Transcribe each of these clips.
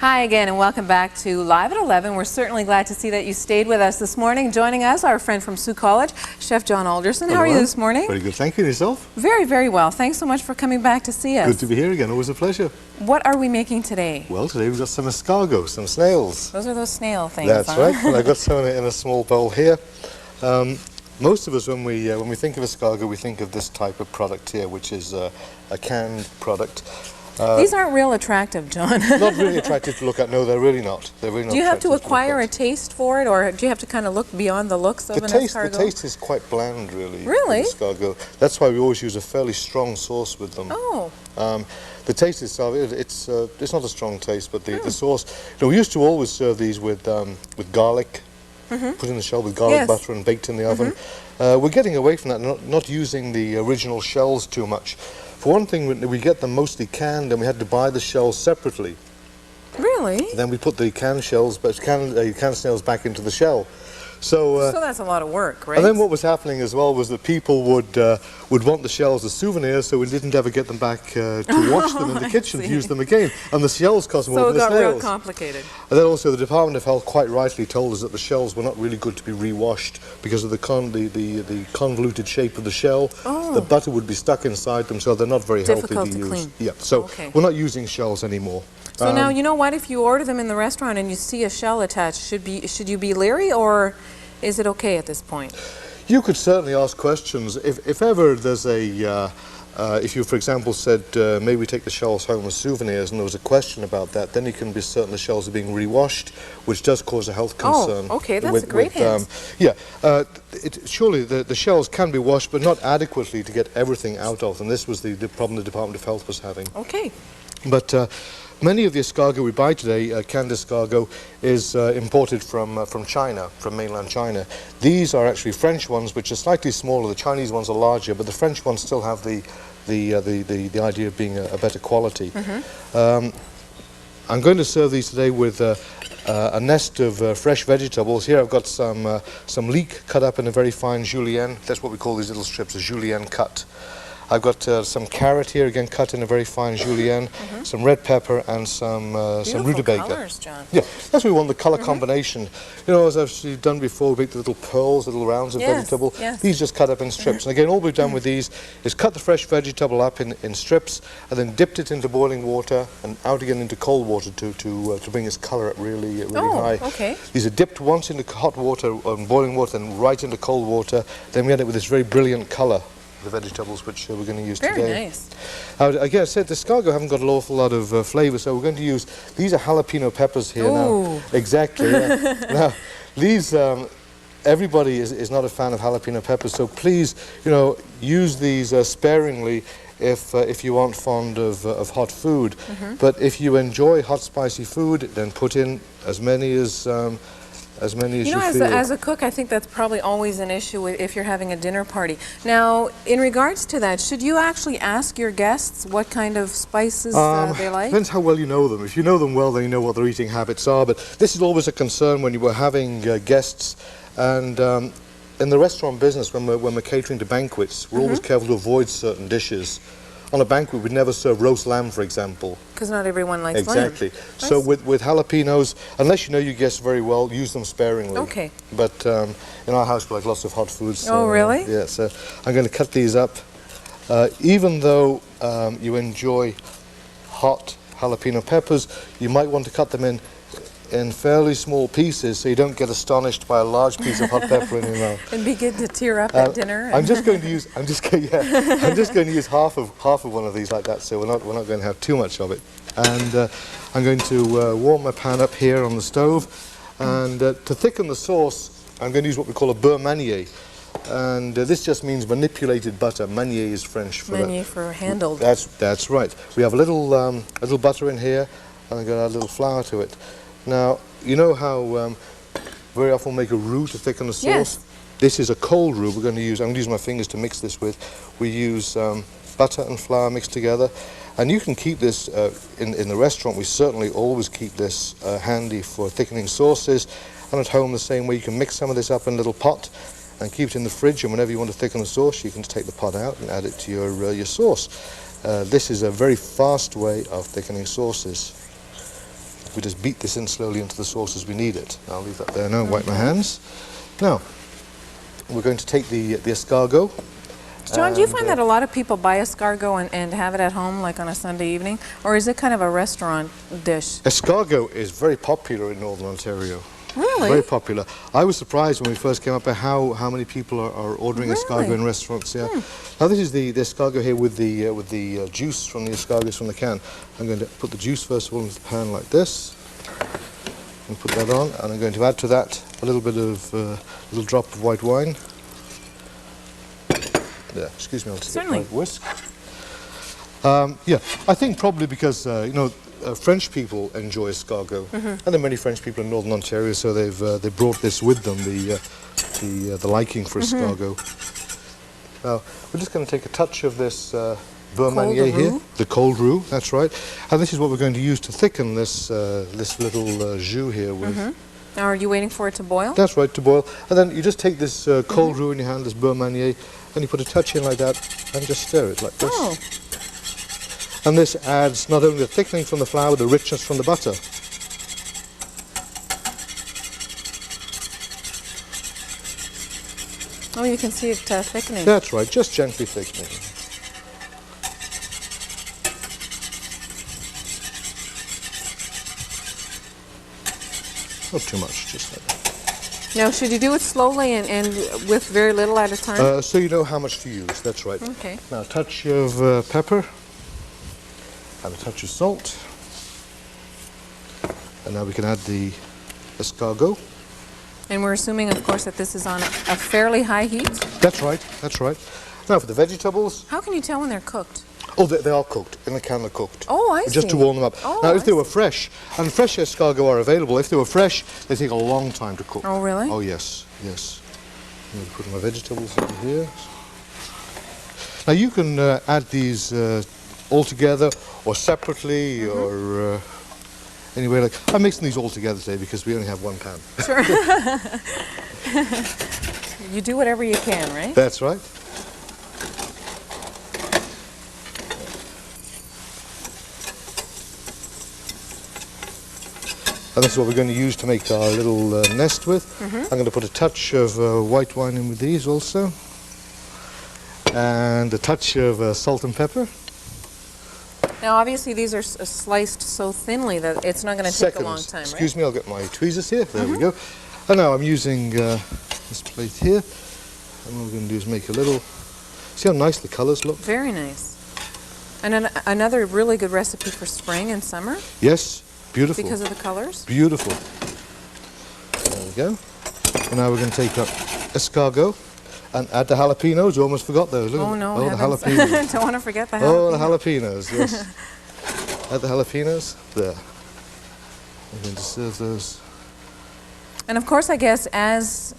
Hi again and welcome back to Live at 11. We're certainly glad to see that you stayed with us this morning. Joining us, our friend from Sioux College, Chef John Alderson. How are you this morning? Very good, thank you. Yourself? Very, very well. Thanks so much for coming back to see us. Good to be here again, always a pleasure. What are we making today? Well, today we've got some escargot, some snails. Those are those snail things, That's huh? right, and I've got some in a small bowl here. Most of us, when we think of escargot, we think of this type of product here, which is a canned product. These aren't real attractive, John. Not really attractive to look at. No, they're really not. They're really not. Do you have to acquire a taste for it, or do you have to kind of look beyond the looks of an escargot? The taste is quite bland, really. Really? Escargot. That's why we always use a fairly strong sauce with them. Oh. The taste itself, it's not a strong taste, but the sauce. You know, we used to always serve these with garlic, put in the shell with garlic butter and baked in the oven. We're getting away from that, not using the original shells too much. For one thing, we get them mostly canned, and we had to buy the shells separately. Really? Then we put the canned snails back into the shell. So that's a lot of work, right? And then what was happening as well was that people would want the shells as souvenirs, so we didn't ever get them back to wash them in the kitchen to use them again. And the shells cost more than the snails. So it got real complicated. And then also the Department of Health quite rightly told us that the shells were not really good to be re-washed because of the convoluted shape of the shell. Oh. The butter would be stuck inside them, so they're not very healthy to use. Clean. Yeah, so we're not using shells anymore. So now, you know what, if you order them in the restaurant and you see a shell attached, should you be leery, or is it okay at this point? You could certainly ask questions. If ever there's if you, for example, said, maybe we take the shells home as souvenirs, and there was a question about that, then you can be certain the shells are being re-washed, which does cause a health concern. Oh, okay, that's a great hint. Surely the shells can be washed, but not adequately to get everything out of them. This was the problem the Department of Health was having. Okay. But many of the escargot we buy today, canned escargot, is imported from China, from mainland China. These are actually French ones, which are slightly smaller. The Chinese ones are larger, but the French ones still have the idea of being a better quality. I'm going to serve these today with a nest of fresh vegetables. Here I've got some leek cut up in a very fine julienne. That's what we call these little strips, a julienne cut. I've got some carrot here, again cut in a very fine julienne, some red pepper and some rutabaga. Colors, John. Yeah, that's what we want, the colour combination. You know, as I've done before, we make the little pearls, little rounds of vegetable. Yes. These just cut up in strips. And again, all we've done with these is cut the fresh vegetable up in strips and then dipped it into boiling water and out again into cold water to bring its colour up really high. Okay. These are dipped once into hot water, boiling water, and right into cold water. Then we end up with this very brilliant colour. The vegetables which we're going to use today. Very nice. Again, I said the escargot haven't got an awful lot of flavour, so we're going to use, these are jalapeno peppers here now. Exactly. Now, these, everybody is not a fan of jalapeno peppers, so please, you know, use these sparingly if you aren't fond of hot food. But if you enjoy hot, spicy food, then put in as many as you feel. As a cook, I think that's probably always an issue if you're having a dinner party. Now, in regards to that, should you actually ask your guests what kind of spices they like? Depends how well you know them. If you know them well, then you know what their eating habits are. But this is always a concern when you were having guests. And in the restaurant business, when we're catering to banquets, we're always careful to avoid certain dishes. On a banquet, we'd never serve roast lamb, for example. Because not everyone likes exactly. lamb. So with jalapenos, unless you know your guests very well, use them sparingly. Okay. But in our house, we like lots of hot foods. So, oh, really? Yeah, so I'm going to cut these up. Even though you enjoy hot jalapeno peppers, you might want to cut them in fairly small pieces so you don't get astonished by a large piece of hot pepper in your mouth. And begin to tear up at dinner. I'm just going to use half of one of these like that, so we're not going to have too much of it. And I'm going to warm my pan up here on the stove, and to thicken the sauce, I'm going to use what we call a beurre manier. And this just means manipulated butter. Manier is French for that. Manier for handled. That's right. We have a little butter in here, and I'm going to add a little flour to it. Now, you know how very often we make a roux to thicken the sauce? Yes. This is a cold roux. I'm going to use my fingers to mix this with. We use butter and flour mixed together. And you can keep this in the restaurant. We certainly always keep this handy for thickening sauces. And at home the same way. You can mix some of this up in a little pot and keep it in the fridge. And whenever you want to thicken the sauce, you can take the pot out and add it to your sauce. This is a very fast way of thickening sauces. we just beat this in slowly into the sauce as we need it. I'll leave that there now and wipe my hands. Now, we're going to take the escargot. John, do you find that a lot of people buy escargot and have it at home, like on a Sunday evening? Or is it kind of a restaurant dish? Escargot is very popular in Northern Ontario. Really? Very popular. I was surprised when we first came up at how many people are ordering escargot in restaurants. Yeah. Now this is the escargot here with the juice from the escargots from the can. I'm going to put the juice first of all into the pan like this, and put that on, and I'm going to add to that a little bit of little drop of white wine. There. Excuse me, I'll just get my whisk. Yeah, I think probably because you know. French people enjoy escargot, and there are many French people in Northern Ontario, so they brought this with them, the liking for escargot. Now we're just going to take a touch of this beurre manier here, the cold roux. That's right, and this is what we're going to use to thicken this this little jus here with. Now, are you waiting for it to boil? That's right, to boil, and then you just take this cold roux in your hand, this beurre manier, and you put a touch in like that, and just stir it like this. Oh. And this adds not only the thickening from the flour, the richness from the butter. Oh, you can see it thickening. That's right, just gently thickening. Not too much, just like that. Now, should you do it slowly and with very little at a time? So you know how much to use, that's right. Okay. Now a touch of pepper. And a touch of salt, and now we can add the escargot. And we're assuming, of course, that this is on a fairly high heat? That's right, that's right. Now for the vegetables. How can you tell when they're cooked? Oh, they are cooked, in the can they're cooked. Oh, I see. Just to warm them up. Oh, now if they were fresh, and fresh escargot are available, if they were fresh, they take a long time to cook. Oh, really? Oh, yes, yes. I'm going to put my vegetables in here. Now you can add these all together or separately or anyway. Like I'm mixing these all together today because we only have one pan. Sure. You do whatever you can, right? That's right. And this is what we're going to use to make our little nest with. I'm going to put a touch of white wine in with these also. And a touch of salt and pepper. Now, obviously, these are sliced so thinly that it's not going to take a long time, right? Excuse me, I'll get my tweezers here. There we go. And now I'm using this plate here. And what we're going to do is make a little... See how nice the colours look? Very nice. And another really good recipe for spring and summer? Yes, beautiful. Because of the colours? Beautiful. There we go. And now we're going to take up escargot. And add the jalapenos. You almost forgot those. Look Oh, no. the jalapenos. Don't want to forget the jalapenos. Oh, the jalapenos, yes. Add the jalapenos. There. I'm going to serve those. And of course, I guess, as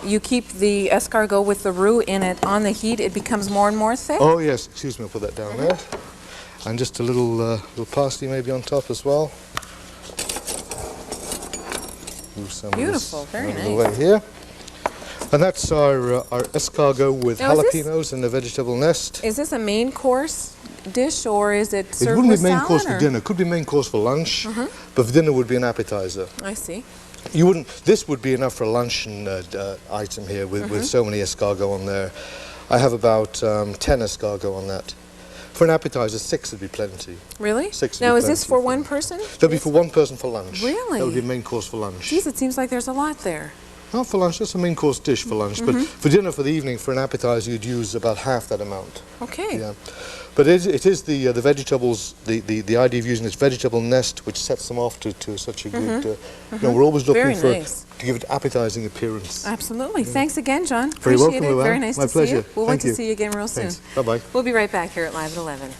you keep the escargot with the roux in it on the heat, it becomes more and more thick? Oh, yes. Excuse me, I'll put that down there. And just a little parsley maybe on top as well. Move some Beautiful. of this Very out of nice. the way here. And that's our escargot with Now, jalapenos and the vegetable nest. Is this a main course dish, or is it It served wouldn't with be main salad, course or? for dinner. It could be main course for lunch, but for dinner would be an appetizer. I see. You wouldn't. This would be enough for a luncheon item here with so many escargot on there. I have about 10 escargot on that. For an appetizer, 6 would be plenty. Really? 6 would Now, be is this plenty for one person? That'd be for one person for lunch. Really? That would be a main course for lunch. Geez, it seems like there's a lot there. Not for lunch, that's a main course dish for lunch. But for dinner, for the evening, for an appetizer, you'd use about half that amount. Okay. Yeah. But it is the vegetables, the idea of using this vegetable nest, which sets them off to such a good... You know, we're always looking to give it appetizing appearance. Absolutely. Thanks again, John. Very Appreciate welcome, it. Luann. Very nice My to see you. pleasure. We'll Thank wait to you. see you again real soon. Thanks. Bye-bye. We'll be right back here at Live at 11.